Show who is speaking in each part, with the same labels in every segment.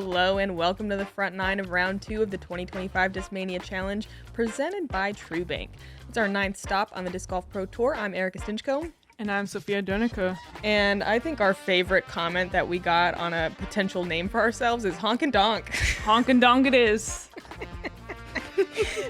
Speaker 1: Hello and welcome to the front nine of round 2 of the 2025 Discmania Challenge presented by TrueBank. It's our 9th stop on the Disc Golf Pro Tour. I'm Erika Stinchcomb.
Speaker 2: And I'm Sofia Donnecke.
Speaker 1: And I think our favorite comment that we got on a potential name for ourselves is honk and donk.
Speaker 2: Honk and donk it is.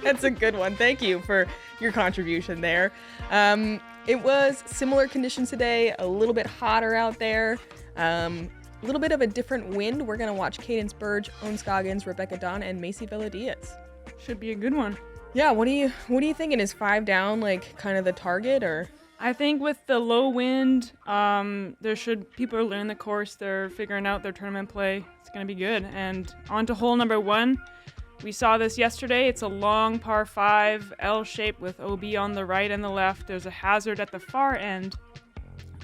Speaker 1: That's a good one. Thank you for your contribution there. It was similar conditions today, a little bit hotter out there. A little bit of a different wind. We're going to watch Cadence, Burge, Scoggins, Rebecca Don, and Macie Velediaz.
Speaker 2: Should be a good one.
Speaker 1: Yeah, what are you thinking? Is 5 down like kind of the target, or?
Speaker 2: I think with the low wind, people are learning the course. They're figuring out their tournament play. It's going to be good. And on to hole number 1. We saw this yesterday. It's a long par 5 L shape with OB on the right and the left. There's a hazard at the far end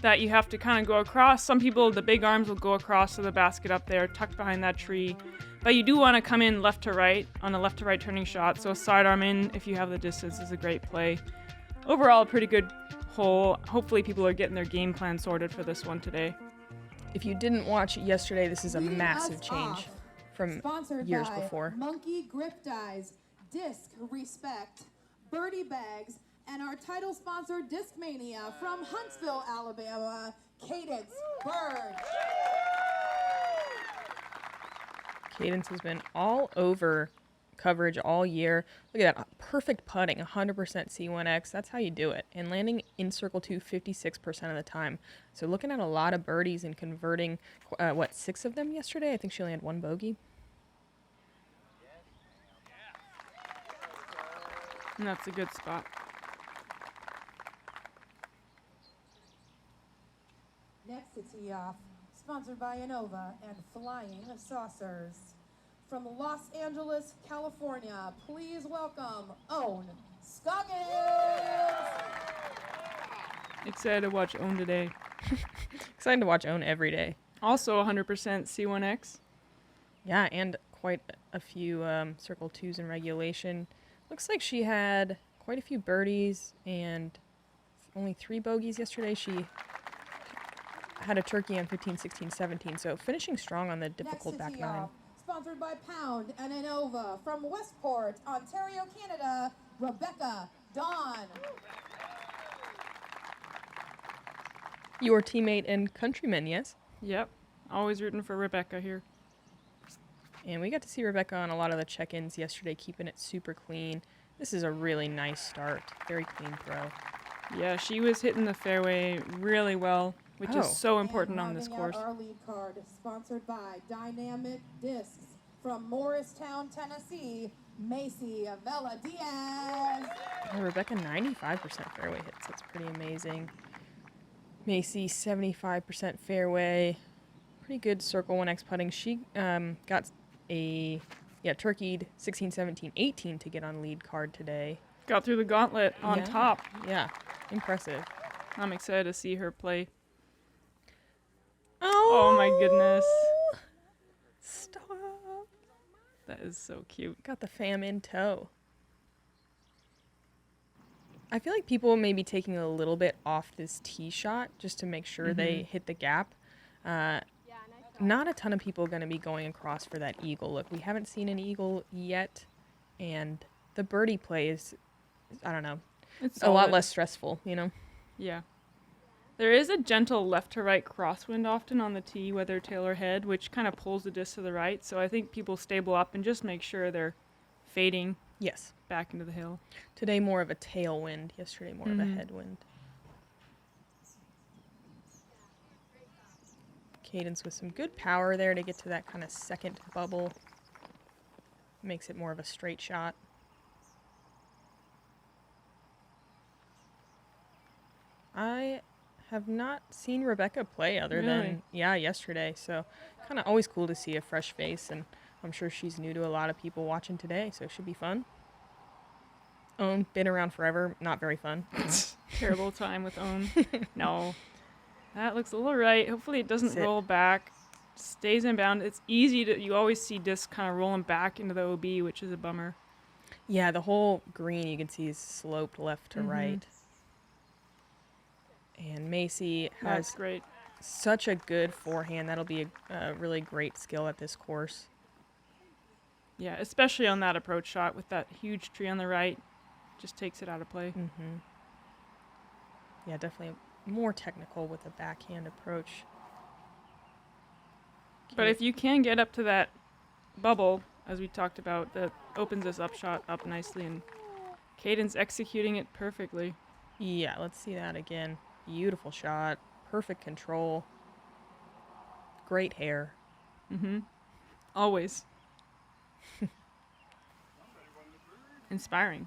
Speaker 2: that you have to kind of go across. Some people, the big arms will go across to the basket up there, tucked behind that tree. But you do want to come in left to right on a left to right turning shot. So a sidearm in, if you have the distance, is a great play. Overall, a pretty good hole. Hopefully people are getting their game plan sorted for this one today.
Speaker 1: If you didn't watch yesterday, this is a massive change from years before.
Speaker 3: Monkey Grip Dies, Disc Respect, Birdie Bags, and our title sponsor, Discmania, from Huntsville, Alabama, Cadence, Burge.
Speaker 1: Cadence has been all over coverage all year. Look at that, perfect putting, 100% C1X. That's how you do it. And landing in circle 2 56% of the time. So looking at a lot of birdies and converting, 6 of them yesterday? I think she only had 1 bogey.
Speaker 2: And that's a good spot.
Speaker 3: Next to tee off, sponsored by Innova and Flying Saucers. From Los Angeles, California, please welcome Scoggins.
Speaker 2: Excited to watch Own today.
Speaker 1: Excited to watch Own every day.
Speaker 2: Also 100% C1X.
Speaker 1: Yeah, and quite a few circle 2s in regulation. Looks like she had quite a few birdies and only 3 bogeys yesterday. She had a turkey on 15, 16, 17, so finishing strong on the difficult back 9.
Speaker 3: Sponsored by Pound and Innova from Westport, Ontario, Canada, Rebecca Don.
Speaker 1: Your teammate and countryman, yes?
Speaker 2: Yep. Always rooting for Rebecca here.
Speaker 1: And we got to see Rebecca on a lot of the check-ins yesterday, keeping it super clean. This is a really nice start. Very clean throw.
Speaker 2: Yeah, she was hitting the fairway really well, which is so important on this course.
Speaker 3: Our lead card, sponsored by Dynamic Discs from Morristown, Tennessee, Macie Velediaz.
Speaker 1: Oh, Rebecca, 95% fairway hits. That's pretty amazing. Macie, 75% fairway. Pretty good circle 1X putting. She got turkeyed 16, 17, 18 to get on lead card today.
Speaker 2: Got through the gauntlet on top.
Speaker 1: Yeah, impressive.
Speaker 2: I'm excited to see her play.
Speaker 1: Oh
Speaker 2: my goodness.
Speaker 1: Stop.
Speaker 2: That is so cute.
Speaker 1: Got the fam in tow. I feel like people may be taking a little bit off this tee shot just to make sure they hit the gap. Not a ton of people are going to be going across for that eagle. Look, we haven't seen an eagle yet, and the birdie play is, I don't know,
Speaker 2: it's
Speaker 1: a lot less stressful, you know?
Speaker 2: Yeah. There is a gentle left to right crosswind often on the tee, whether tail or head, which kind of pulls the disc to the right. So I think people stable up and just make sure they're fading back into the hill.
Speaker 1: Today more of a tailwind, yesterday more of a headwind. Cadence with some good power there to get to that kind of second bubble. Makes it more of a straight shot. I have not seen Rebecca play other than yesterday, so kind of always cool to see a fresh face, and I'm sure she's new to a lot of people watching today, so it should be fun. Own, been around forever, not very fun.
Speaker 2: Terrible time with Own. No. That looks a little right. Hopefully it doesn't roll back. Stays inbound. It's easy to, you always see disc kind of rolling back into the OB, which is a bummer.
Speaker 1: Yeah, the whole green you can see is sloped left to right. And Macie has such a good forehand. That'll be a really great skill at this course.
Speaker 2: Yeah, especially on that approach shot with that huge tree on the right. Just takes it out of play.
Speaker 1: Mm-hmm. Yeah, definitely more technical with a backhand approach.
Speaker 2: But if you can get up to that bubble, as we talked about, that opens this up shot up nicely, and Cadence executing it perfectly.
Speaker 1: Yeah, let's see that again. Beautiful shot. Perfect control. Great hair.
Speaker 2: Mm-hmm. Always. Inspiring.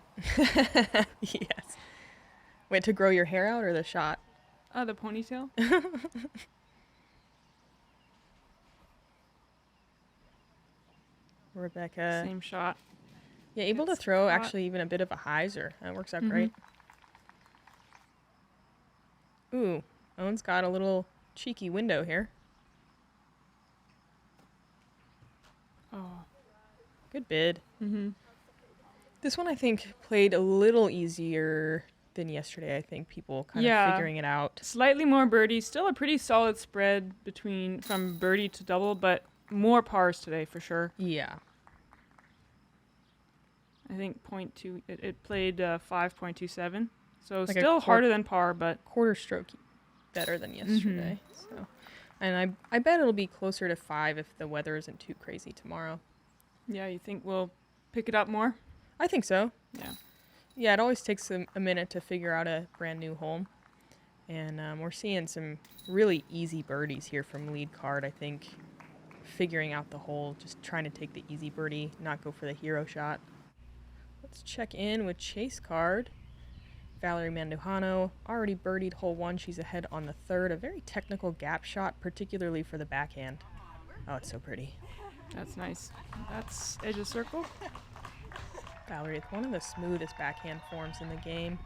Speaker 1: Yes. Wait, to grow your hair out or the shot?
Speaker 2: The ponytail.
Speaker 1: Rebecca.
Speaker 2: Same shot.
Speaker 1: Yeah, able to
Speaker 2: It's
Speaker 1: throw
Speaker 2: hot.
Speaker 1: actually even a bit of a hyzer. That works out
Speaker 2: Mhm.
Speaker 1: great. Ooh, Owen's got a little cheeky window here.
Speaker 2: Oh.
Speaker 1: Good bid.
Speaker 2: Mm-hmm.
Speaker 1: This one I think played a little easier than yesterday. I think people kind of figuring it out.
Speaker 2: Slightly more birdies. Still a pretty solid spread from birdie to double, but more pars today for sure.
Speaker 1: Yeah.
Speaker 2: I think it played 5.27. So
Speaker 1: Like a
Speaker 2: still
Speaker 1: quart-
Speaker 2: harder than par, but
Speaker 1: Quarter stroke better than yesterday. So, and I bet it'll be closer to 5 if the weather isn't too crazy tomorrow.
Speaker 2: yeah, you think we'll pick it up more?
Speaker 1: I think so.
Speaker 2: Yeah.
Speaker 1: Yeah, it always takes a minute to figure out a brand new hole. And we're seeing some really easy birdies here from lead card, I think. Figuring out the hole, just trying to take the easy birdie, not go for the hero shot. Let's check in with Chase card. Valerie Mandujano already birdied hole 1. She's ahead on the 3rd. A very technical gap shot, particularly for the backhand. Oh, it's so pretty.
Speaker 2: That's nice. That's edge of circle.
Speaker 1: Valerie, it's one of the smoothest backhand forms in the game.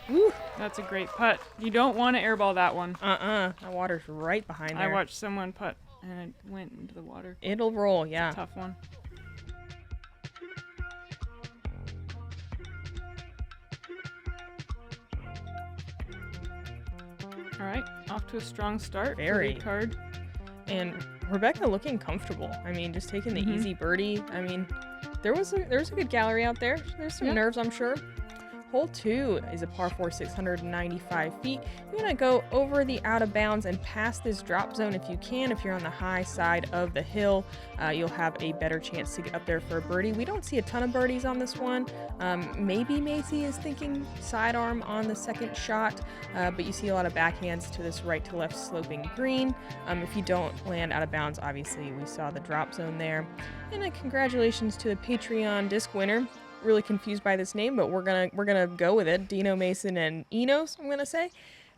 Speaker 1: Woo!
Speaker 2: That's a great putt. You don't want to airball that one.
Speaker 1: That water's right behind there.
Speaker 2: I watched someone putt and it went into the water.
Speaker 1: It'll roll, yeah.
Speaker 2: It's a tough one. All right, off to a strong start. for
Speaker 1: Very.
Speaker 2: lead card.
Speaker 1: And Rebecca looking comfortable. I mean, just taking the easy birdie. I mean, there was a good gallery out there. There's some
Speaker 2: Yeah.
Speaker 1: nerves, I'm sure. Hole 2 is a par 4, 695 feet. You want to go over the out of bounds and past this drop zone if you can. If you're on the high side of the hill, you'll have a better chance to get up there for a birdie. We don't see a ton of birdies on this one. Maybe Macie is thinking sidearm on the second shot, but you see a lot of backhands to this right to left sloping green. If you don't land out of bounds, obviously we saw the drop zone there. And congratulations to the Patreon disc winner. Really confused by this name, but we're gonna go with it. Dino Mason and Enos, I'm gonna say.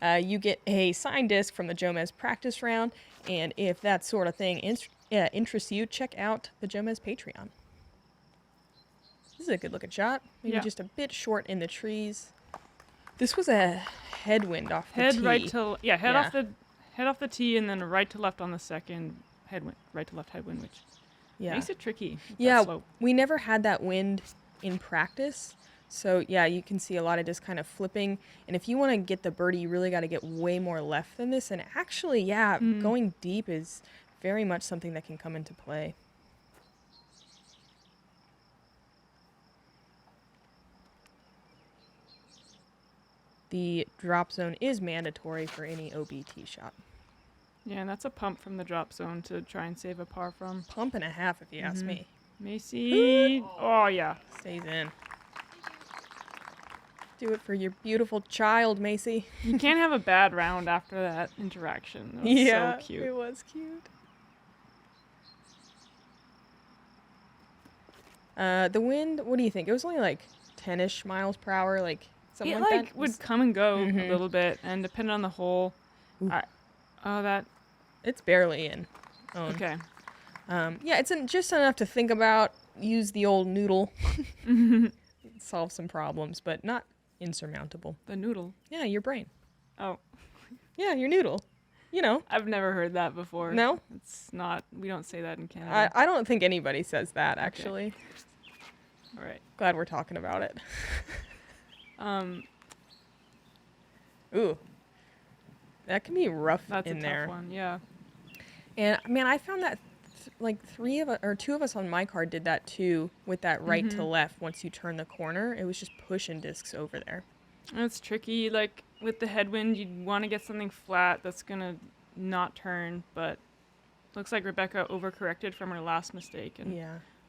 Speaker 1: You get a signed disc from the Jomez practice round, and if that sort of thing interests you, check out the Jomez Patreon. This is a good looking shot. Maybe
Speaker 2: Yeah.
Speaker 1: just a bit short in the trees. This was a headwind off the
Speaker 2: Head
Speaker 1: tee.
Speaker 2: right to head
Speaker 1: Yeah.
Speaker 2: off the tee and then right to left on the second headwind, right to left headwind, which
Speaker 1: Yeah.
Speaker 2: makes it tricky. with that
Speaker 1: Yeah,
Speaker 2: slope.
Speaker 1: we never had that wind in practice. So, yeah, you can see a lot of just kind of flipping. And if you want to get the birdie, you really got to get way more left than this. And actually, yeah, going deep is very much something that can come into play. The drop zone is mandatory for any OBT shot.
Speaker 2: Yeah, and that's a pump from the drop zone to try and save a par from.
Speaker 1: Pump and a half, if you ask me.
Speaker 2: Macie. Oh, yeah.
Speaker 1: Stays in. Do it for your beautiful child, Macie.
Speaker 2: You can't have a bad round after that interaction. That was so cute.
Speaker 1: It was cute. The wind, what do you think? It was only like 10-ish miles per hour, like something
Speaker 2: It
Speaker 1: like that.
Speaker 2: would come and go
Speaker 1: Mhm.
Speaker 2: a little bit, and depending on the hole.
Speaker 1: Ooh.
Speaker 2: That
Speaker 1: It's barely in.
Speaker 2: okay.
Speaker 1: Yeah, it's just enough to think about. Use the old noodle. Solve some problems, but not insurmountable.
Speaker 2: The noodle.
Speaker 1: Yeah, your brain.
Speaker 2: Oh,
Speaker 1: Yeah, your noodle. You know.
Speaker 2: I've never heard that before.
Speaker 1: No?
Speaker 2: It's not. We don't say that in Canada.
Speaker 1: I don't think anybody says that, actually.
Speaker 2: All right.
Speaker 1: Glad we're talking about it. Ooh. That can be rough
Speaker 2: That's
Speaker 1: in
Speaker 2: a
Speaker 1: there.
Speaker 2: tough one. Yeah.
Speaker 1: And man, I found that like 3 of us or 2 of us on my card did that too with that right to left. Once you turn the corner, it was just pushing discs over there.
Speaker 2: It's tricky. Like with the headwind, you'd want to get something flat that's gonna not turn, but looks like Rebecca overcorrected from her last mistake and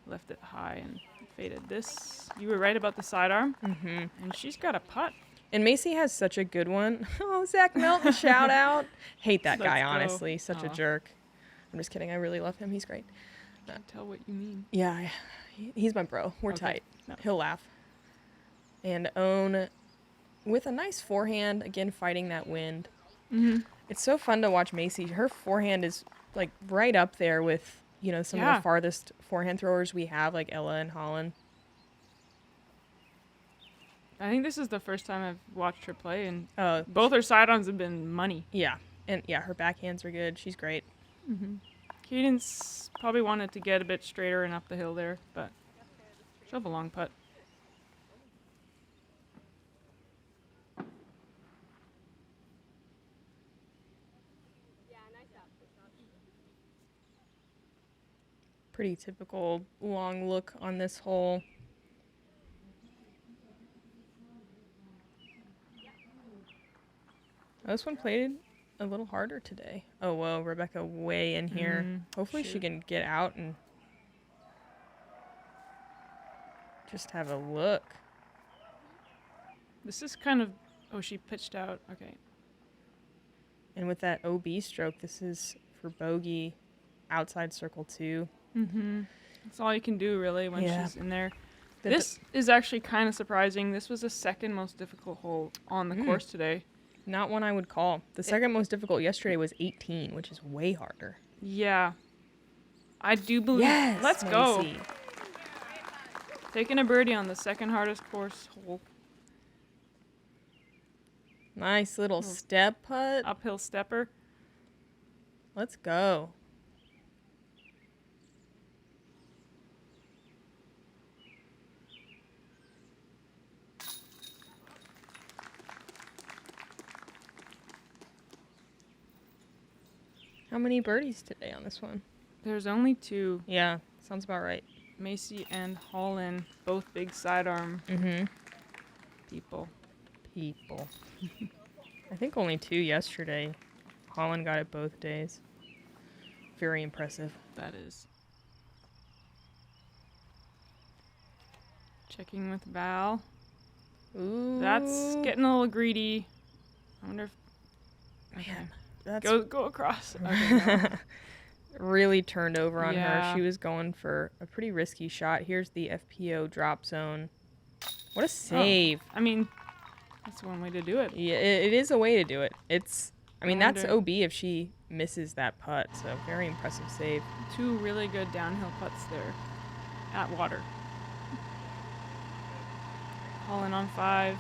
Speaker 2: left it high and faded. This, you were right about the sidearm, and she's got a putt.
Speaker 1: And Macie has such a good one. Oh, Zach Melton, shout out. Hate that guy,
Speaker 2: Let's go.
Speaker 1: honestly. Such a jerk. I'm just kidding. I really love him. He's great.
Speaker 2: Can't tell what you mean.
Speaker 1: Yeah, he's my bro. We're tight. No. He'll laugh. And Own with a nice forehand, again, fighting that wind. It's so fun to watch Macie. Her forehand is like right up there with, you know, some of the farthest forehand throwers we have, like Ella and Holland.
Speaker 2: I think this is the first time I've watched her play, and both her sidearms have been money.
Speaker 1: Yeah, and her backhands are good. She's great.
Speaker 2: Cadence probably wanted to get a bit straighter and up the hill there, but she'll have a long putt.
Speaker 1: Pretty typical long look on this hole. This one played a little harder today. Oh, whoa, Rebecca way in here. Hopefully she can get out and just have a look.
Speaker 2: This is kind of... Oh, she pitched out. Okay.
Speaker 1: And with that OB stroke, this is for bogey outside circle 2.
Speaker 2: That's all you can do, really, when she's in there. This is actually kind of surprising. This was the second most difficult hole on the course today.
Speaker 1: Not one I would call. The second most difficult yesterday was 18, which is way harder.
Speaker 2: Yeah. I do believe...
Speaker 1: Yes,
Speaker 2: let's go.
Speaker 1: Macie.
Speaker 2: Taking a birdie on the second hardest course hole.
Speaker 1: Nice little step putt.
Speaker 2: Uphill stepper.
Speaker 1: Let's go. How many birdies today on this one?
Speaker 2: There's only 2.
Speaker 1: Yeah, sounds about right.
Speaker 2: Macie and Holland, both big sidearm people.
Speaker 1: I think only 2 yesterday. Holland got it both days. Very impressive.
Speaker 2: That is. Checking with Val.
Speaker 1: Ooh.
Speaker 2: That's getting a little greedy. I wonder if...
Speaker 1: Man, that's...
Speaker 2: Go across. Okay, no.
Speaker 1: Really turned over on her. She was going for a pretty risky shot. Here's the FPO drop zone. What a save.
Speaker 2: I mean, that's one way to do it.
Speaker 1: Yeah, it is a way to do it. I mean, that's OB if she misses that putt. So very impressive save. 2
Speaker 2: really good downhill putts there at water. Holland on 5.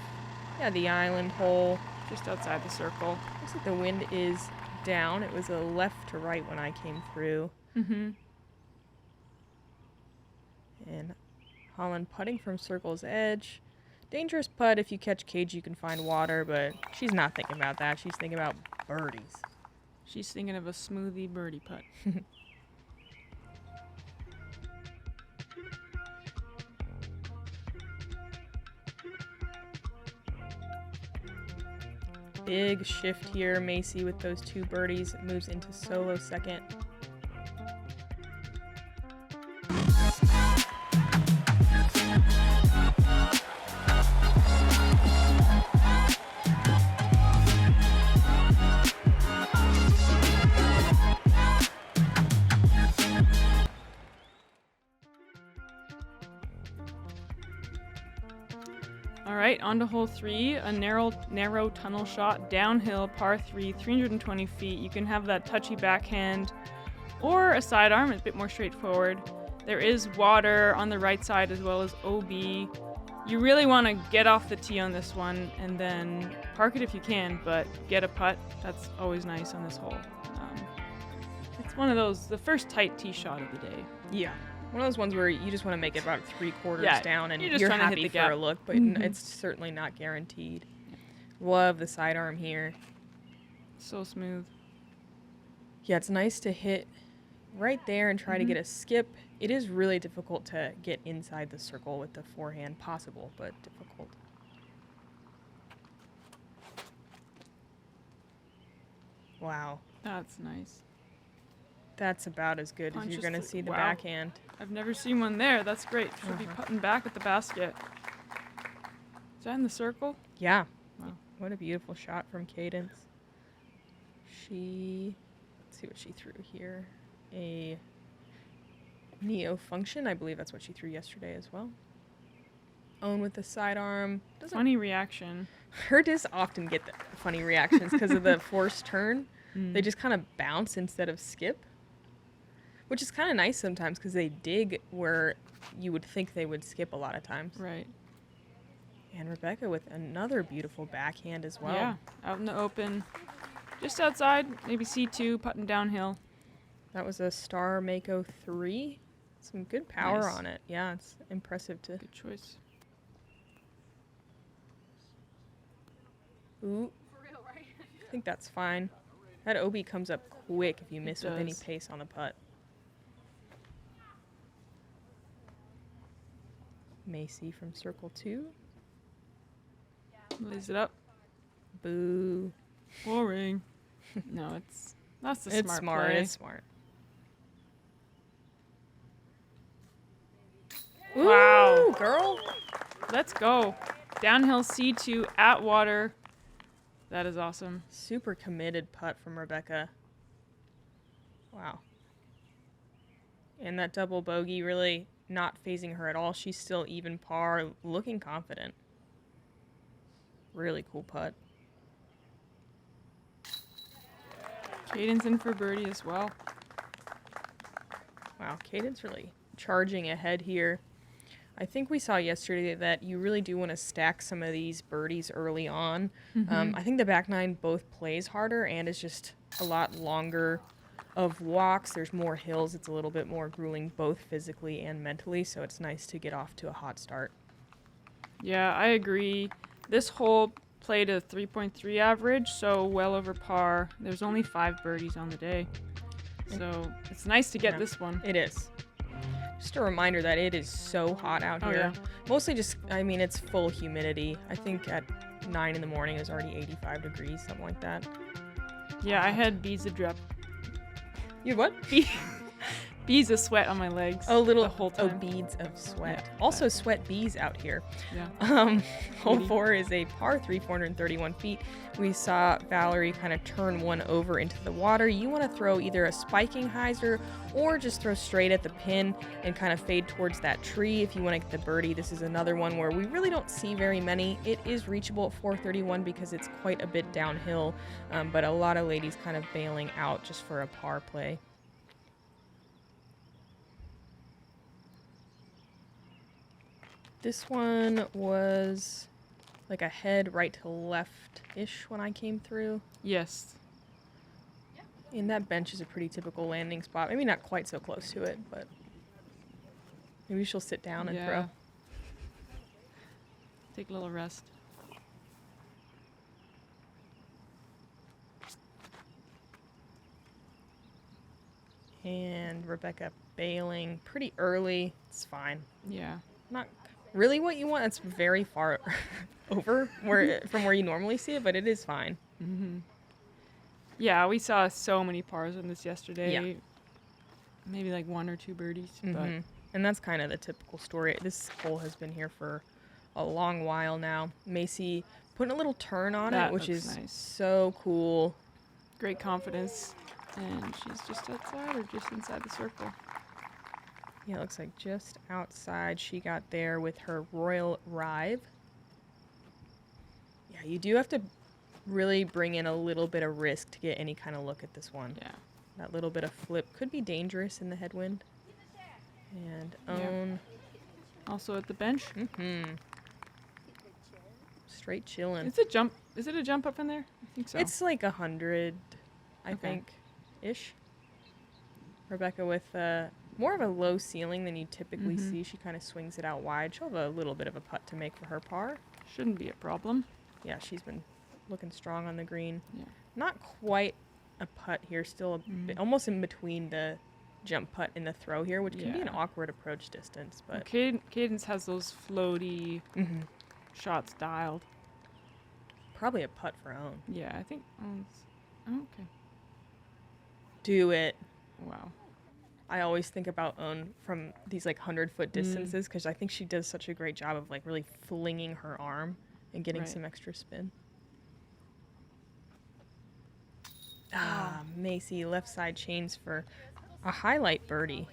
Speaker 1: Yeah, the island hole.
Speaker 2: Just outside the circle.
Speaker 1: Looks like the wind is down. It was a left to right when I came through. And Holland putting from circle's edge. Dangerous putt. If you catch cage, you can find water, but she's not thinking about that. She's thinking about birdies.
Speaker 2: She's thinking of a smoothie birdie putt.
Speaker 1: Big shift here. Macie with those 2 birdies moves into solo second.
Speaker 2: All right, on to hole 3, a narrow tunnel shot, downhill, par 3, 320 feet. You can have that touchy backhand or a sidearm. It's a bit more straightforward. There is water on the right side as well as OB. You really want to get off the tee on this one and then park it if you can, but get a putt. That's always nice on this hole. It's one of those, the first tight tee shot of the day.
Speaker 1: Yeah. One of those ones where you just want to make it about 3/4 down and
Speaker 2: you're
Speaker 1: you're
Speaker 2: trying to hit
Speaker 1: happy
Speaker 2: the
Speaker 1: for
Speaker 2: gap.
Speaker 1: a look, but it's certainly not guaranteed. Love the sidearm here.
Speaker 2: So smooth.
Speaker 1: Yeah, it's nice to hit right there and try to get a skip. It is really difficult to get inside the circle with the forehand. Possible, but difficult. Wow.
Speaker 2: That's nice.
Speaker 1: That's about as good as you're going to see the backhand.
Speaker 2: I've never seen one there. That's great. Should be putting back at the basket. Is that in the circle?
Speaker 1: Yeah.
Speaker 2: Wow.
Speaker 1: What a beautiful shot from Cadence. Let's see what she threw here. A Neo function. I believe that's what she threw yesterday as well. Own with the sidearm.
Speaker 2: Funny reaction.
Speaker 1: Her discs often get the funny reactions because of the forced turn. They just kind of bounce instead of skip, which is kind of nice sometimes because they dig where you would think they would skip a lot of times.
Speaker 2: Right.
Speaker 1: And Rebecca with another beautiful backhand as well.
Speaker 2: Yeah, out in the open. Just outside, maybe C2, putting downhill.
Speaker 1: That was a Star Mako 3. Some good power
Speaker 2: Nice.
Speaker 1: on it. Yeah, it's impressive to...
Speaker 2: Good choice.
Speaker 1: Ooh. I think that's fine. That OB comes up quick if you miss with any
Speaker 2: does.
Speaker 1: pace on the putt. Macie from circle 2.
Speaker 2: Lays it up.
Speaker 1: Boo.
Speaker 2: Boring. No, that's the
Speaker 1: It's
Speaker 2: smart
Speaker 1: smart.
Speaker 2: play.
Speaker 1: It's smart.
Speaker 2: Wow.
Speaker 1: Ooh, girl.
Speaker 2: Let's go. Downhill C2 at water. That is awesome.
Speaker 1: Super committed putt from Rebecca. Wow. And that double bogey really not phasing her at all. She's still even par, looking confident. Really cool putt.
Speaker 2: Cadence in for birdie as well.
Speaker 1: Wow, Cadence really charging ahead here. I think we saw yesterday that you really do want to stack some of these birdies early on. I think the back nine both plays harder and is just a lot longer of walks. There's more hills. It's a little bit more grueling both physically and mentally, so it's nice to get off to a hot start.
Speaker 2: Yeah, I agree. This hole played a 3.3 average, so well over par. There's only 5 birdies on the day. So it's nice to get this one.
Speaker 1: It is. Just a reminder that it is so hot out here.
Speaker 2: Yeah.
Speaker 1: Mostly just, I mean, it's full humidity. I think at 9 in the morning it was already 85 degrees, something like that.
Speaker 2: Yeah, I had beads of drip.
Speaker 1: You what?
Speaker 2: Beads of sweat on my legs.
Speaker 1: Oh, little
Speaker 2: the whole time.
Speaker 1: beads of sweat.
Speaker 2: Yeah.
Speaker 1: Also sweat bees out here.
Speaker 2: Yeah.
Speaker 1: Hole
Speaker 2: Beauty.
Speaker 1: 4 is a par 3, 431 feet. We saw Valerie kind of turn one over into the water. You want to throw either a spiking hyzer or just throw straight at the pin and kind of fade towards that tree if you want to get the birdie. This is another one where we really don't see very many. It is reachable at 431 because it's quite a bit downhill, but a lot of ladies kind of bailing out just for a par play. This one was like a head right to left-ish when I came through.
Speaker 2: Yes.
Speaker 1: And that bench is a pretty typical landing spot. Maybe not quite so close to it, but maybe she'll sit down and throw.
Speaker 2: Take a little rest.
Speaker 1: And Rebecca bailing pretty early. It's fine.
Speaker 2: Yeah.
Speaker 1: Not really what you want. It's very far over from where you normally see it, but it is fine.
Speaker 2: Mm-hmm. Yeah, we saw so many pars on this yesterday.
Speaker 1: Yeah.
Speaker 2: Maybe like 1 or 2 birdies.
Speaker 1: And that's kind of the typical story. This hole has been here for a long while now. Macie putting a little turn on
Speaker 2: That
Speaker 1: it, which
Speaker 2: looks
Speaker 1: is
Speaker 2: nice.
Speaker 1: so cool.
Speaker 2: Great confidence. And she's just outside or just inside the circle.
Speaker 1: Yeah, it looks like just outside she got there with her Royal Rive. Yeah, you do have to really bring in a little bit of risk to get any kind of look at this one.
Speaker 2: Yeah.
Speaker 1: That little bit of flip could be dangerous in the headwind. And own.
Speaker 2: Also at the bench.
Speaker 1: Straight chilling.
Speaker 2: It's a jump. Is it a jump up in there? I think so.
Speaker 1: It's like 100, I think-ish. Rebecca with more of a low ceiling than you typically see. She kind of swings it out wide. She'll have a little bit of a putt to make for her par.
Speaker 2: Shouldn't be a problem.
Speaker 1: Yeah, she's been looking strong on the green.
Speaker 2: Yeah.
Speaker 1: Not quite a putt here. Still a bit, almost in between the jump putt in the throw here, which can be an
Speaker 2: Yeah.
Speaker 1: awkward approach distance, but
Speaker 2: Cadence has those floaty shots dialed.
Speaker 1: probably a putt for Owen.
Speaker 2: Yeah, I think. Okay.
Speaker 1: Do it.
Speaker 2: Wow.
Speaker 1: I always think about Owen from these like 100-foot distances because I think she does such a great job of like really flinging her arm and getting
Speaker 2: Right.
Speaker 1: some extra spin. Macie left side chains for a highlight birdie.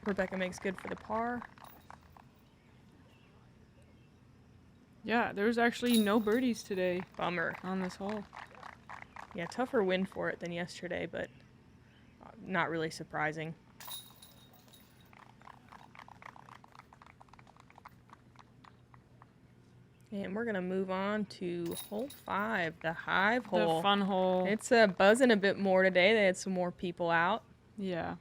Speaker 1: Rebecca makes good for the par.
Speaker 2: Yeah, there's actually no birdies today
Speaker 1: Bummer.
Speaker 2: on this hole.
Speaker 1: Yeah, tougher win for it than yesterday, but not really surprising. And we're going to move on to hole 5, the hive hole.
Speaker 2: The fun hole.
Speaker 1: It's buzzing a bit more today. They had some more people out.
Speaker 2: Yeah.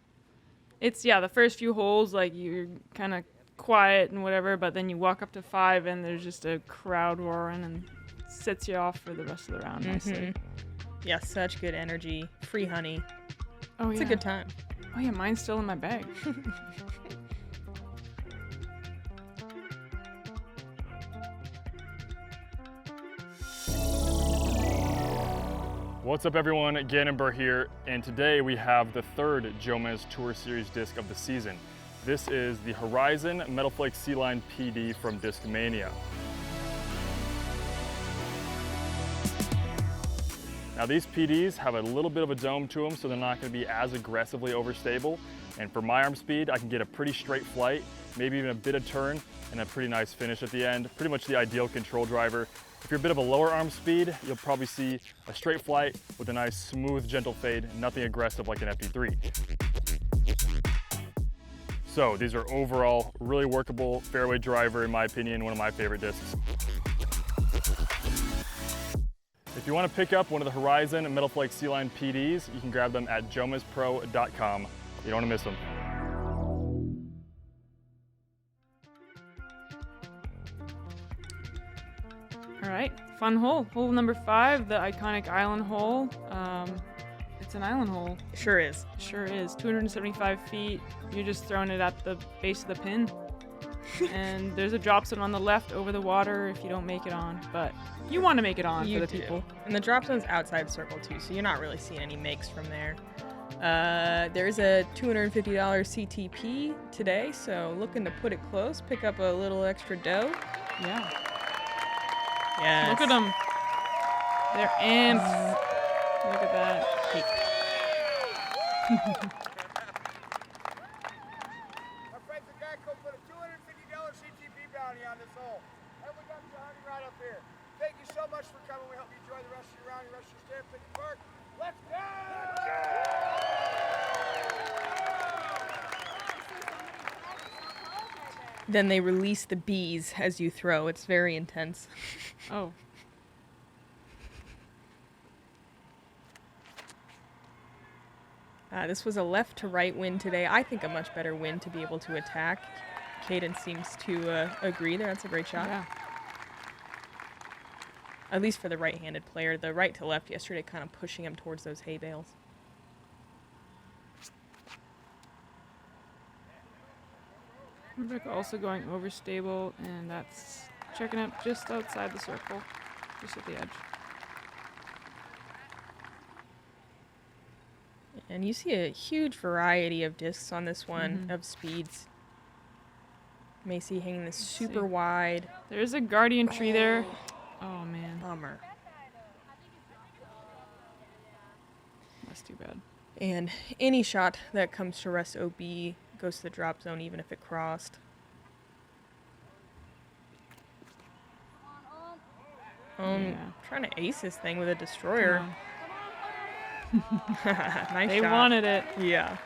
Speaker 2: It's, the first few holes, like, you're kind of quiet and whatever, but then you walk up to 5 and there's just a crowd roaring and sets you off for the rest of the round nicely.
Speaker 1: Yeah, such good energy. Free honey.
Speaker 2: Oh,
Speaker 1: It's
Speaker 2: yeah.
Speaker 1: a good time.
Speaker 2: Oh, yeah, mine's still in my bag.
Speaker 4: What's up everyone, Gannon here, and today we have the third Jomez Tour Series disc of the season. This is the Horizon Metal Flake C-Line PD from Discmania. Now these PDs have a little bit of a dome to them, so they're not going to be as aggressively overstable. And for my arm speed, I can get a pretty straight flight, maybe even a bit of turn, and a pretty nice finish at the end. Pretty much the ideal control driver. If you're a bit of a lower arm speed, you'll probably see a straight flight with a nice smooth, gentle fade, nothing aggressive like an FP3. So these are overall really workable fairway driver, in my opinion, one of my favorite discs. If you want to pick up one of the Horizon Metal Flake C-Line PDs, you can grab them at JomezPro.com. You don't want to miss them.
Speaker 2: All right, fun hole. Hole number 5, the iconic island hole. It's an island hole.
Speaker 1: Sure is.
Speaker 2: Sure is. 275 feet. You're just throwing it at the base of the pin. And there's a drop zone on the left over the water if you don't make it on. But you want to make it on
Speaker 1: You
Speaker 2: for the
Speaker 1: do.
Speaker 2: people.
Speaker 1: And the drop zone's outside circle too, so you're not really seeing any makes from there. There's a $250 CTP today, so looking to put it close, pick up a little extra dough.
Speaker 2: Yeah.
Speaker 1: Yes.
Speaker 2: Look at them. They're amped. Look at that.
Speaker 5: Our friends at Geico put a $250 CTP bounty on this hole. And we got your honey right up here. Thank you so much for coming. We hope you enjoy the rest of your round, the rest of your stay at Pickard. Let's go!
Speaker 1: Then they release the bees as you throw. It's very intense.
Speaker 2: Oh.
Speaker 1: This was a left to right wind today. I think a much better wind to be able to attack. Cadence seems to agree there. That's a great shot.
Speaker 2: Yeah.
Speaker 1: At least for the right-handed player. The right to left yesterday kind of pushing him towards those hay bales.
Speaker 2: Rebecca also going overstable, and that's checking up just outside the circle, just at the edge.
Speaker 1: And you see a huge variety of discs on this one, of speeds. Macie hanging this super wide.
Speaker 2: There's a guardian tree there. Oh, man.
Speaker 1: Bummer.
Speaker 2: That's too bad.
Speaker 1: And any shot that comes to rest OB goes to the drop zone, even if it crossed.
Speaker 2: Yeah.
Speaker 1: Trying to ace this thing with a destroyer.
Speaker 2: Come on.
Speaker 1: Nice
Speaker 2: They
Speaker 1: shot.
Speaker 2: wanted it.
Speaker 1: Yeah.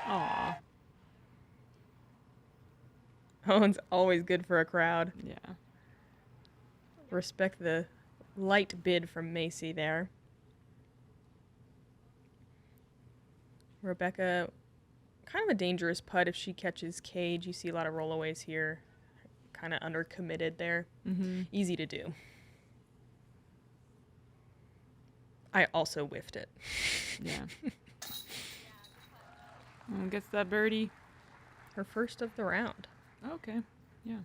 Speaker 2: Aw.
Speaker 1: Owen's always good for a crowd.
Speaker 2: Yeah.
Speaker 1: Respect the light bid from Macie there. Rebecca kind of a dangerous putt if she catches cage. You see a lot of rollaways here. Kind of undercommitted there. Easy to do. I also whiffed it.
Speaker 2: Yeah. Gets that birdie.
Speaker 1: Her first of the round.
Speaker 2: Okay. Yeah.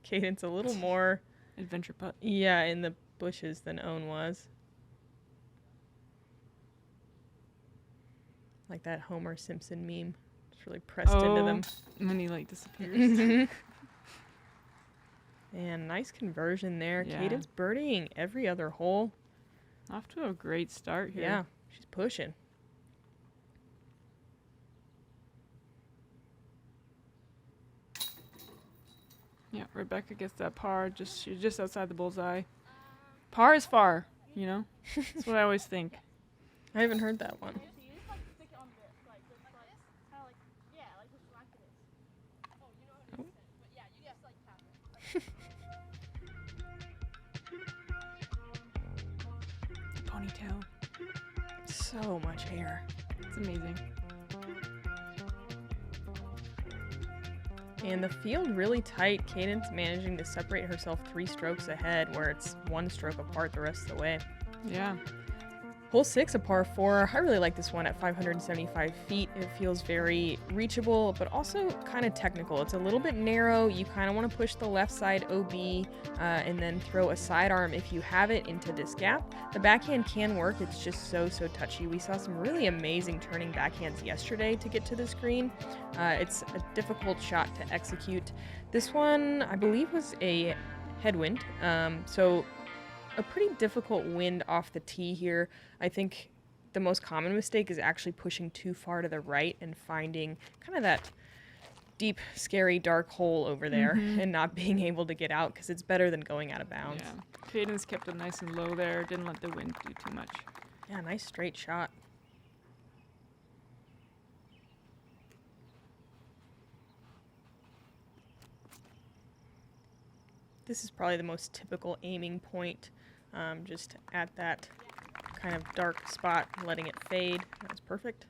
Speaker 1: Cadence a little more,
Speaker 2: Adventure putt.
Speaker 1: yeah, in the bushes than Owen was. Like that Homer Simpson meme. It's really pressed into them.
Speaker 2: When he like disappears.
Speaker 1: And nice conversion there.
Speaker 2: Yeah.
Speaker 1: Cadence birdieing every other hole.
Speaker 2: Off to a great start here.
Speaker 1: Yeah, she's pushing.
Speaker 2: Yeah, Rebecca gets that par. She's just outside the bullseye. Par is far, you know? That's what I always think.
Speaker 1: I haven't heard that one.
Speaker 2: Ponytail.
Speaker 1: So much hair.
Speaker 2: It's amazing.
Speaker 1: And the field really tight. Cadence managing to separate herself 3 strokes ahead, where it's 1 stroke apart the rest of the way.
Speaker 2: Yeah.
Speaker 1: Hole 6, a par 4. I really like this one at 575 feet. It feels very reachable, but also kind of technical. It's a little bit narrow. You kind of want to push the left side OB and then throw a sidearm if you have it into this gap. The backhand can work. It's just so touchy. We saw some really amazing turning backhands yesterday to get to this green. It's a difficult shot to execute. This one, I believe, was a headwind. So a pretty difficult wind off the tee here. I think the most common mistake is actually pushing too far to the right and finding kind of that deep, scary, dark hole over there and not being able to get out, because it's better than going out of bounds.
Speaker 2: Yeah. Cadence kept it nice and low there. Didn't let the wind do too much.
Speaker 1: Yeah, nice straight shot. This is probably the most typical aiming point, just at that kind of dark spot, letting it fade. That was perfect.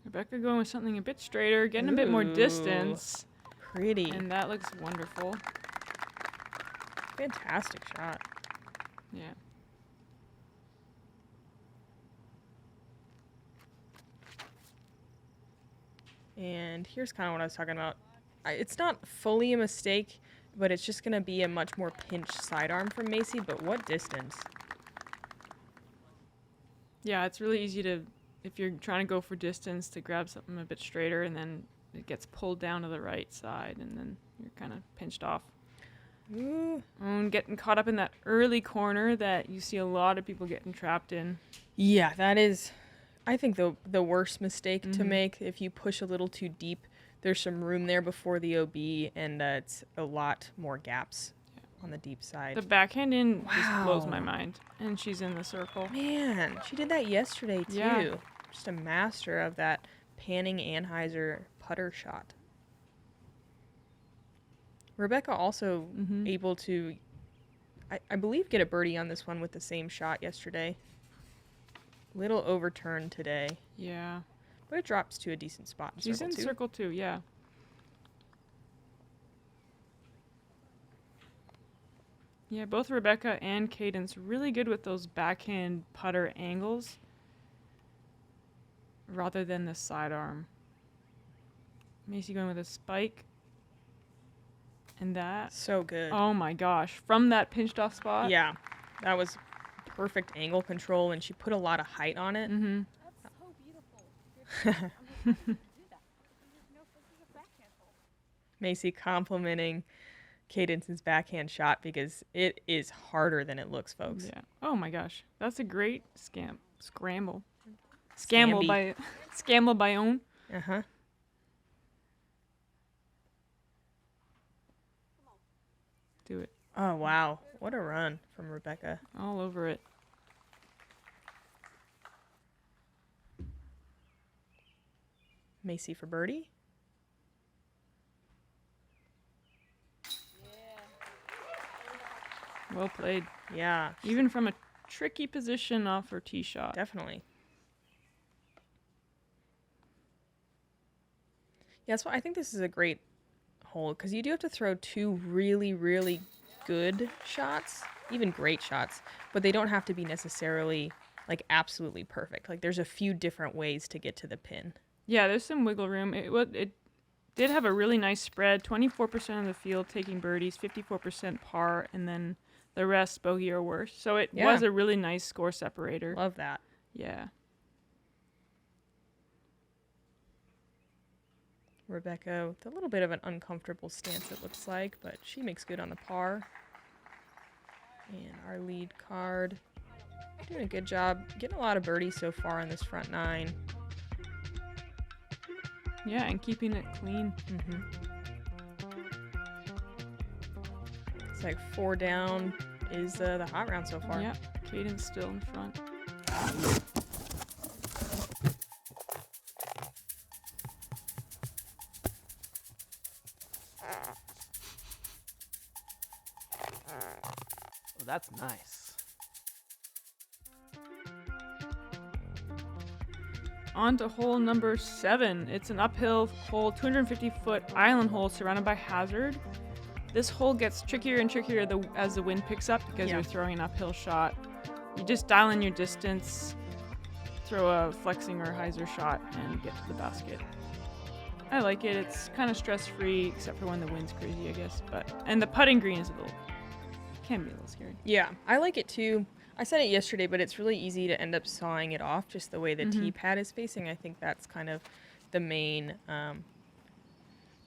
Speaker 2: Rebecca going with something a bit straighter, getting a bit more
Speaker 1: Ooh.
Speaker 2: distance.
Speaker 1: Pretty.
Speaker 2: And that looks wonderful.
Speaker 1: Fantastic shot.
Speaker 2: Yeah.
Speaker 1: And here's kind of what I was talking about. It's not fully a mistake, but it's just going to be a much more pinched sidearm from Macie, but what distance?
Speaker 2: Yeah, it's really easy to, if you're trying to go for distance, to grab something a bit straighter, and then it gets pulled down to the right side, and then you're kind of pinched off.
Speaker 1: Ooh.
Speaker 2: And getting caught up in that early corner that you see a lot of people getting trapped in.
Speaker 1: Yeah, that is, I think, the worst mistake to make. If you push a little too deep, there's some room there before the OB, and it's a lot more gaps on the deep side.
Speaker 2: The backhand in just blows my
Speaker 1: Wow.
Speaker 2: mind. And she's in the circle.
Speaker 1: Man, she did that yesterday, too.
Speaker 2: Yeah.
Speaker 1: Just a master of that panning Anheuser putter shot. Rebecca also able to, I believe, get a birdie on this one with the same shot yesterday. Little overturned today,
Speaker 2: Yeah.
Speaker 1: but it drops to a decent spot in
Speaker 2: She's
Speaker 1: circle
Speaker 2: in
Speaker 1: two.
Speaker 2: circle 2, yeah. Yeah, both Rebecca and Cadence really good with those backhand putter angles rather than the sidearm. Macie going with a spike. And that,
Speaker 1: So good.
Speaker 2: oh my gosh, from that pinched off spot.
Speaker 1: Yeah, that was perfect angle control, and she put a lot of height on it.
Speaker 2: Mm-hmm.
Speaker 6: That's so beautiful. Do that. No, this is a backhand hole.
Speaker 1: Macie complimenting Cadence's backhand shot because it is harder than it looks, folks.
Speaker 2: Yeah. Oh my gosh, that's a great scramble.
Speaker 1: Scamby.
Speaker 2: Scamble by own.
Speaker 1: Uh-huh.
Speaker 2: Do it.
Speaker 1: Oh, wow. What a run from Rebecca.
Speaker 2: All over it.
Speaker 1: Macie for birdie.
Speaker 2: Well played.
Speaker 1: Yeah,
Speaker 2: Even from a tricky position off her tee shot.
Speaker 1: definitely. Yeah, that's why I think this is a great hole, because you do have to throw 2 really, really good shots, even great shots, but they don't have to be necessarily like absolutely perfect. Like there's a few different ways to get to the pin.
Speaker 2: Yeah, there's some wiggle room. It did have a really nice spread. 24% of the field taking birdies, 54% par, and then the rest bogey or worse. So it was a really nice score separator.
Speaker 1: Love that.
Speaker 2: Yeah.
Speaker 1: Rebecca with a little bit of an uncomfortable stance, it looks like, but she makes good on the par. And our lead card doing a good job, getting a lot of birdies so far on this front 9.
Speaker 2: Yeah, and keeping it clean.
Speaker 1: It's like 4 down is the hot round so far.
Speaker 2: Yeah, Cadence still in front.
Speaker 7: Oh, that's nice.
Speaker 2: On to hole number 7. It's an uphill hole, 250-foot island hole surrounded by hazard. This hole gets trickier and trickier as the wind picks up because you're throwing an uphill shot. You just dial in your distance, throw a flexing or hyzer shot, and get to the basket. I like it. It's kind of stress-free, except for when the wind's crazy, I guess. And the putting green is can be a little scary.
Speaker 1: Yeah, I like it too. I said it yesterday, but it's really easy to end up sawing it off just the way the tee pad is facing. I think that's kind of the main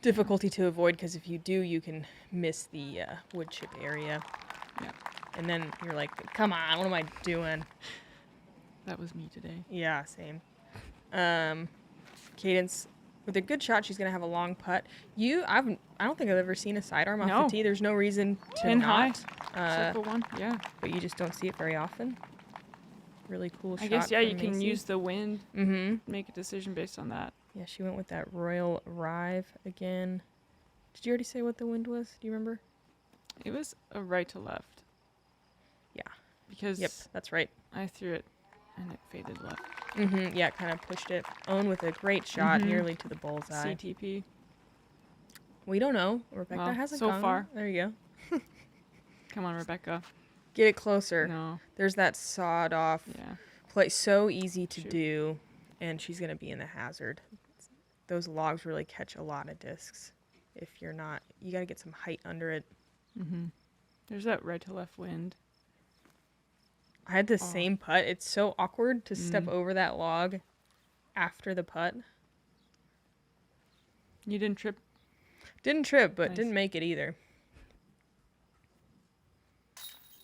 Speaker 1: difficulty to avoid, because if you do, you can miss the wood chip area.
Speaker 2: Yeah.
Speaker 1: And then you're like, come on, what am I doing?
Speaker 2: That was me today.
Speaker 1: Yeah, same. Cadence, with a good shot, she's going to have a long putt. I don't think I've ever seen a sidearm off the tee. There's no reason to
Speaker 2: Pin
Speaker 1: not.
Speaker 2: Circle one, yeah.
Speaker 1: But you just don't see it very often. Really cool shot.
Speaker 2: I guess, yeah,
Speaker 1: from
Speaker 2: you can
Speaker 1: Macie.
Speaker 2: use the wind, make a decision based on that.
Speaker 1: Yeah, she went with that Royal Rive again. Did you already say what the wind was? Do you remember?
Speaker 2: It was a right to left.
Speaker 1: Yeah.
Speaker 2: Because
Speaker 1: Yep, that's right.
Speaker 2: I threw it and it faded left.
Speaker 1: Yeah, kind of pushed it. Owen with a great shot, nearly to the bullseye.
Speaker 2: CTP.
Speaker 1: We don't know. Rebecca
Speaker 2: Well,
Speaker 1: hasn't
Speaker 2: so
Speaker 1: gone.
Speaker 2: far.
Speaker 1: There you go.
Speaker 2: Come on, Rebecca.
Speaker 1: Get it closer.
Speaker 2: No.
Speaker 1: There's that sawed off
Speaker 2: Yeah.
Speaker 1: play. So easy to
Speaker 2: Shoot.
Speaker 1: do. And she's going to be in the hazard. Those logs really catch a lot of discs. If you're not, you got to get some height under it.
Speaker 2: There's that right to left wind.
Speaker 1: I had the same putt. It's so awkward to step over that log after the putt.
Speaker 2: You didn't trip?
Speaker 1: Didn't trip, but
Speaker 2: Nice.
Speaker 1: didn't make it either.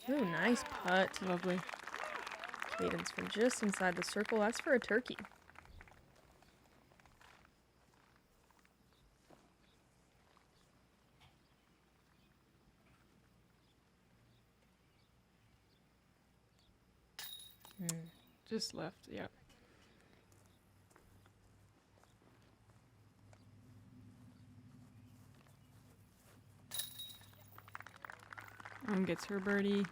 Speaker 1: Ooh, nice putt.
Speaker 2: Lovely.
Speaker 1: Cadence from just inside the circle. That's for a turkey.
Speaker 2: Just left, yeah. Gets her birdie.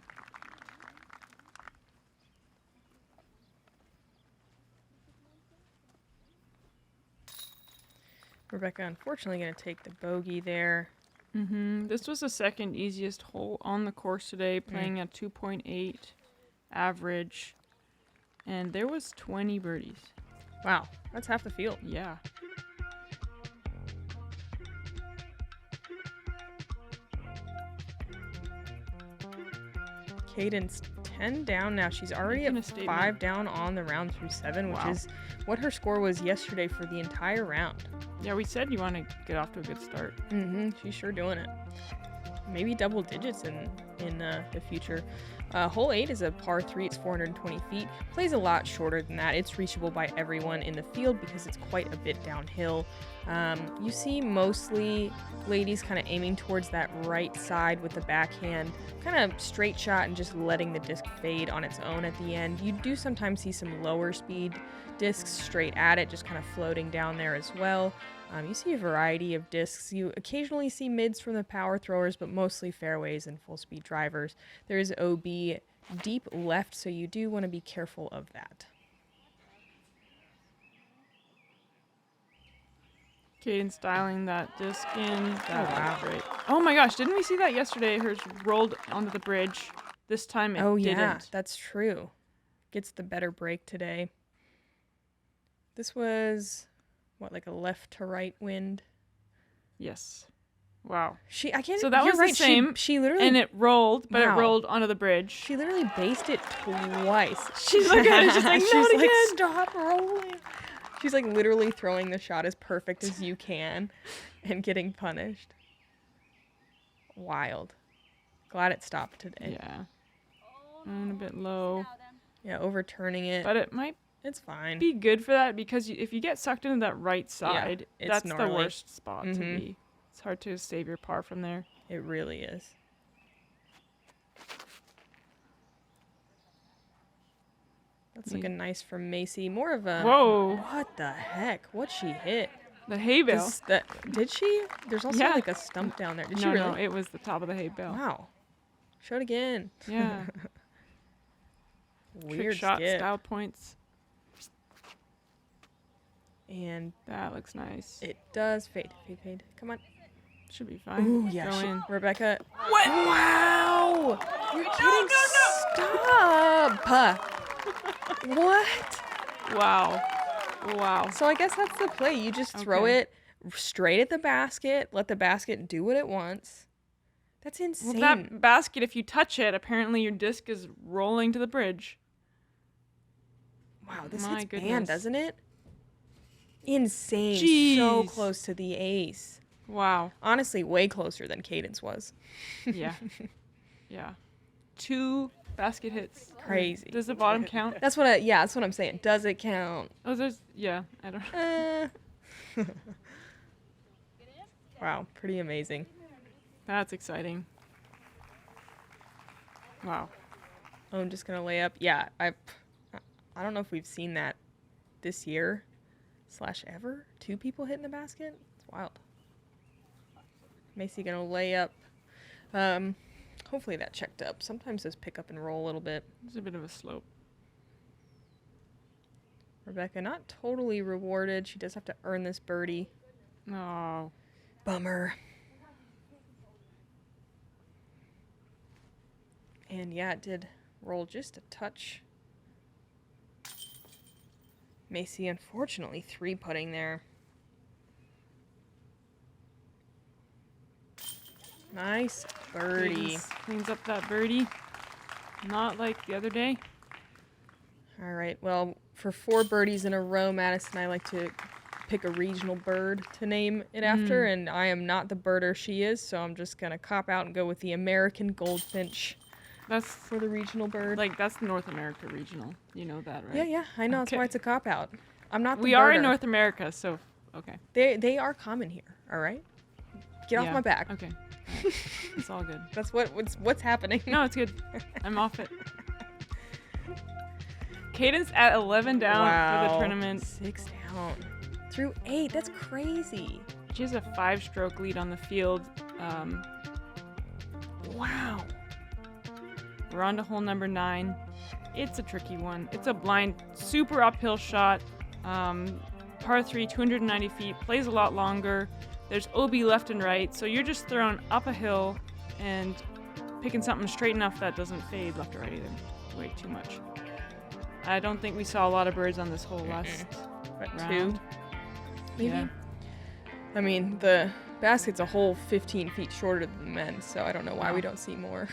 Speaker 1: Rebecca, unfortunately, going to take the bogey there.
Speaker 2: This was the second easiest hole on the course today, playing at 2.8 average. And there was 20 birdies.
Speaker 1: Wow, that's half the field.
Speaker 2: Yeah.
Speaker 1: Cadence 10 down now. She's already
Speaker 2: Making a
Speaker 1: at
Speaker 2: statement.
Speaker 1: 5 down on the round through 7, which
Speaker 2: Wow.
Speaker 1: is what her score was yesterday for the entire round.
Speaker 2: Yeah, we said you want to get off to a good start.
Speaker 1: She's sure doing it. Maybe double digits in the future. Hole 8 is a par 3. It's 420 feet. Plays a lot shorter than that. It's reachable by everyone in the field because it's quite a bit downhill. You see mostly ladies kind of aiming towards that right side with the backhand, kind of straight shot and just letting the disc fade on its own at the end. You do sometimes see some lower speed discs straight at it, just kind of floating down there as well. You see a variety of discs. You occasionally see mids from the power throwers, but mostly fairways and full speed drivers. There is OB deep left, so you do want to be careful of that.
Speaker 2: Cadence dialing that disc in. That
Speaker 1: wow.
Speaker 2: was great. Oh my gosh, didn't we see that yesterday? Hers rolled onto the bridge. This time it didn't.
Speaker 1: Yeah, that's true. Gets the better break today. This was, what, like a left to right wind?
Speaker 2: Yes. Wow.
Speaker 1: I can't.
Speaker 2: So that
Speaker 1: you're
Speaker 2: was
Speaker 1: right.
Speaker 2: the same,
Speaker 1: She literally.
Speaker 2: and it rolled, but
Speaker 1: Wow.
Speaker 2: it rolled onto the bridge.
Speaker 1: She literally based it twice.
Speaker 2: She's looking at it, she's like, not again.
Speaker 1: Stop rolling. She's like literally throwing the shot as perfect as you can and getting punished. Wild. Glad it stopped today.
Speaker 2: Yeah. And a bit low.
Speaker 1: Yeah, overturning it.
Speaker 2: But it might
Speaker 1: it's fine.
Speaker 2: be good for that because if you get sucked into that right side,
Speaker 1: it's
Speaker 2: that's
Speaker 1: gnarly.
Speaker 2: the worst spot to be. It's hard to save your par from there.
Speaker 1: It really is. That's looking nice from Macie. More of a...
Speaker 2: Whoa.
Speaker 1: What the heck? What'd she hit?
Speaker 2: The hay bale.
Speaker 1: Did she? There's also
Speaker 2: Yeah.
Speaker 1: like a stump down there. Did she
Speaker 2: No,
Speaker 1: really?
Speaker 2: no, it was the top of the hay bale.
Speaker 1: Wow. Show it again.
Speaker 2: Yeah.
Speaker 1: Weird
Speaker 2: Trick shot
Speaker 1: skip.
Speaker 2: style points.
Speaker 1: And
Speaker 2: That looks nice.
Speaker 1: it does fade. Fade, fade. Come on.
Speaker 2: Should be fine.
Speaker 1: Ooh, yeah.
Speaker 2: Go in.
Speaker 1: Rebecca.
Speaker 2: What?
Speaker 1: Wow. You're kidding. Stop. What?
Speaker 2: Wow. Wow.
Speaker 1: So I guess that's the play. You just throw
Speaker 2: Okay.
Speaker 1: it straight at the basket. Let the basket do what it wants. That's
Speaker 2: Well,
Speaker 1: insane.
Speaker 2: that basket, if you touch it, apparently your disc is rolling to the bridge.
Speaker 1: Wow, this
Speaker 2: My
Speaker 1: hits
Speaker 2: goodness.
Speaker 1: band, doesn't it? Insane. So
Speaker 2: Jeez.
Speaker 1: close to the ace.
Speaker 2: Wow.
Speaker 1: Honestly, way closer than Cadence was.
Speaker 2: Yeah. Yeah. 2 basket hits.
Speaker 1: Crazy.
Speaker 2: Does the bottom count?
Speaker 1: That's what I'm saying. Does it count?
Speaker 2: Oh, there's, yeah, I don't know.
Speaker 1: Wow, pretty amazing.
Speaker 2: That's exciting. Wow.
Speaker 1: Oh, I'm just gonna lay up. Yeah, I don't know if we've seen that this year / ever. 2 people hitting the basket. It's wild. Macie gonna lay up. Hopefully that checked up. Sometimes those pick up and roll a little bit.
Speaker 2: There's a bit of a slope.
Speaker 1: Rebecca not totally rewarded. She does have to earn this birdie.
Speaker 2: Oh.
Speaker 1: Bummer. And yeah, it did roll just a touch. Macie, unfortunately, 3-putting there. Nice birdie.
Speaker 2: Cadence cleans up that birdie. Not like the other day.
Speaker 1: All right, well, for 4 birdies in a row, Madison, I like to pick a regional bird to name it after, and I am not the birder she is, so I'm just going to cop out and go with the American goldfinch
Speaker 2: That's
Speaker 1: for the regional bird.
Speaker 2: like, that's North America regional. You know that, right?
Speaker 1: Yeah, I know. That's
Speaker 2: Okay.
Speaker 1: why it's a cop-out. I'm not the
Speaker 2: We are in
Speaker 1: birder.
Speaker 2: North America, so, okay.
Speaker 1: They are common here, all right? Get off
Speaker 2: Yeah,
Speaker 1: my back.
Speaker 2: Okay. All right. It's all good.
Speaker 1: That's what's happening.
Speaker 2: No, it's good. I'm off it. Cadence at 11 down for the tournament.
Speaker 1: 6 down. Through 8. That's crazy.
Speaker 2: She has a 5-stroke lead on the field.
Speaker 1: Wow.
Speaker 2: We're on to hole number 9. It's a tricky one. It's a blind, super uphill shot. Par 3, 290 feet. Plays a lot longer. There's OB left and right, so you're just thrown up a hill and picking something straight enough that doesn't fade left or right either. Way too much. I don't think we saw a lot of birds on this hole last
Speaker 1: What,
Speaker 2: round.
Speaker 1: 2? Maybe.
Speaker 2: Yeah.
Speaker 1: I mean, the basket's a whole 15 feet shorter than the men's, so I don't know why we don't see more.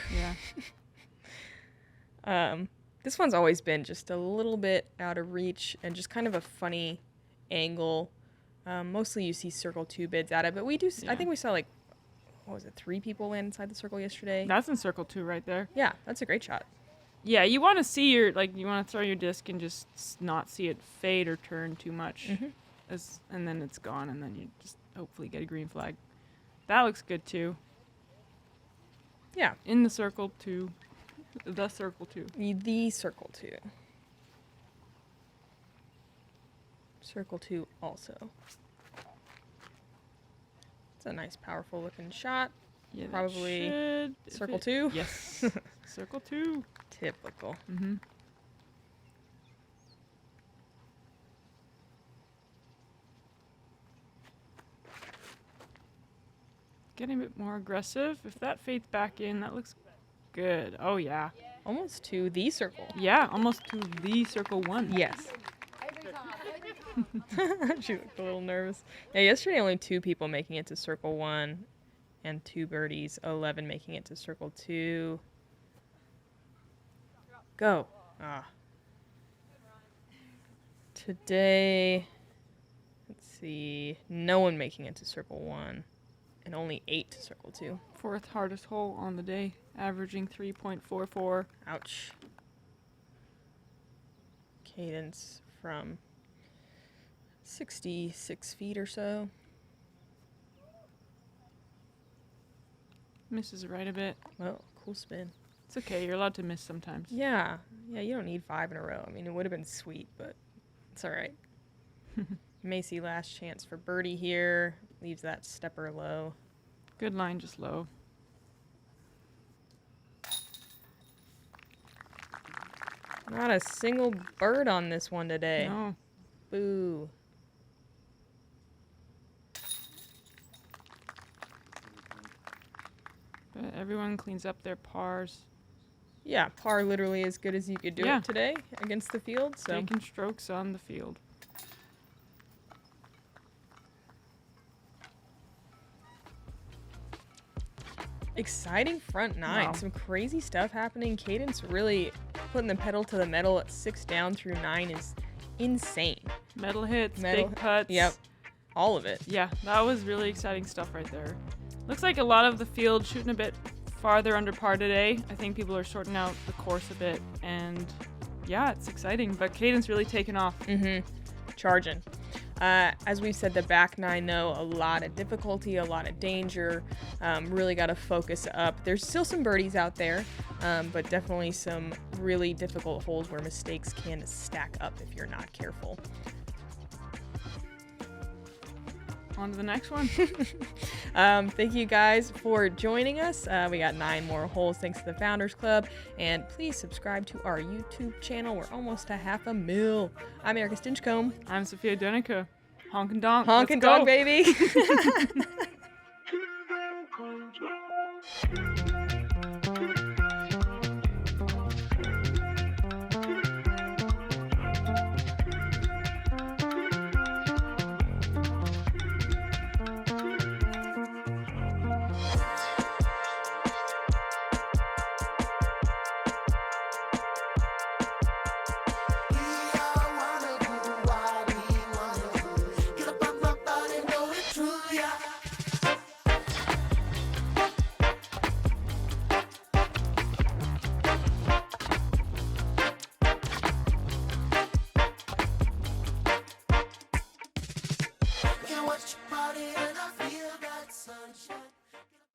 Speaker 2: Yeah.
Speaker 1: This one's always been just a little bit out of reach and just kind of a funny angle. Mostly you see circle 2 bids at it, but we do. I
Speaker 2: Yeah.
Speaker 1: think we saw like, what was it, 3 people land inside the circle yesterday.
Speaker 2: That's in circle 2 right there.
Speaker 1: Yeah, that's a great shot.
Speaker 2: Yeah, you want to see you want to throw your disc and just not see it fade or turn too much. And then it's gone, and then you just hopefully get a green flag. That looks good too.
Speaker 1: Yeah,
Speaker 2: In the circle 2. The circle 2.
Speaker 1: the circle 2. Circle 2 also. It's a nice, powerful looking shot.
Speaker 2: Yeah, that
Speaker 1: Probably
Speaker 2: should- if
Speaker 1: circle
Speaker 2: it-
Speaker 1: 2.
Speaker 2: Yes. Circle 2.
Speaker 1: Typical.
Speaker 2: Mm-hmm. Getting a bit more aggressive. If that fades back in, that looks good. Oh, yeah.
Speaker 1: Almost to the circle.
Speaker 2: Yeah, almost to the circle 1.
Speaker 1: Yes. She looked a little nervous. Yeah, yesterday only 2 people making it to circle 1 and 2 birdies. 11 making it to circle 2. Go. Ah. Today, let's see, no one making it to circle 1 and only 8 to circle 2.
Speaker 2: 4th hardest hole on the day, averaging 3.44.
Speaker 1: Ouch. Cadence from 66 feet or so.
Speaker 2: Misses right a bit.
Speaker 1: Well, cool spin.
Speaker 2: It's okay, you're allowed to miss sometimes.
Speaker 1: Yeah, you don't need 5 in a row. I mean, it would have been sweet, but it's all right. Macie last chance for birdie here. Leaves that stepper low.
Speaker 2: Good line, just low.
Speaker 1: Not a single bird on this one today.
Speaker 2: No.
Speaker 1: Boo.
Speaker 2: But everyone cleans up their pars.
Speaker 1: Yeah, par literally as good as you could do
Speaker 2: Yeah.
Speaker 1: it today against the field. So
Speaker 2: Taking strokes on the field.
Speaker 1: exciting front 9.
Speaker 2: Wow.
Speaker 1: Some crazy stuff happening. Cadence really putting the pedal to the metal at 6 down through 9 is insane.
Speaker 2: Metal hits,
Speaker 1: Metal-
Speaker 2: big putts.
Speaker 1: Yep, all of it.
Speaker 2: Yeah, that was really exciting stuff right there. Looks like a lot of the field shooting a bit farther under par today. I think people are sorting out the course a bit, and yeah, it's exciting. But Cadence really taking off.
Speaker 1: Charging. As we've said, the back 9, though, a lot of difficulty, a lot of danger. Really got to focus up. There's still some birdies out there, but definitely some really difficult holes where mistakes can stack up if you're not careful.
Speaker 2: On to the next one.
Speaker 1: Thank you guys for joining us. We got 9 more holes thanks to the Founders Club. And please subscribe to our YouTube channel. We're almost to 500,000. I'm Erika Stinchcomb.
Speaker 2: I'm Sofia Donnecke. Honk and donk.
Speaker 1: Honk
Speaker 2: Let's
Speaker 1: and
Speaker 2: go.
Speaker 1: dog, baby.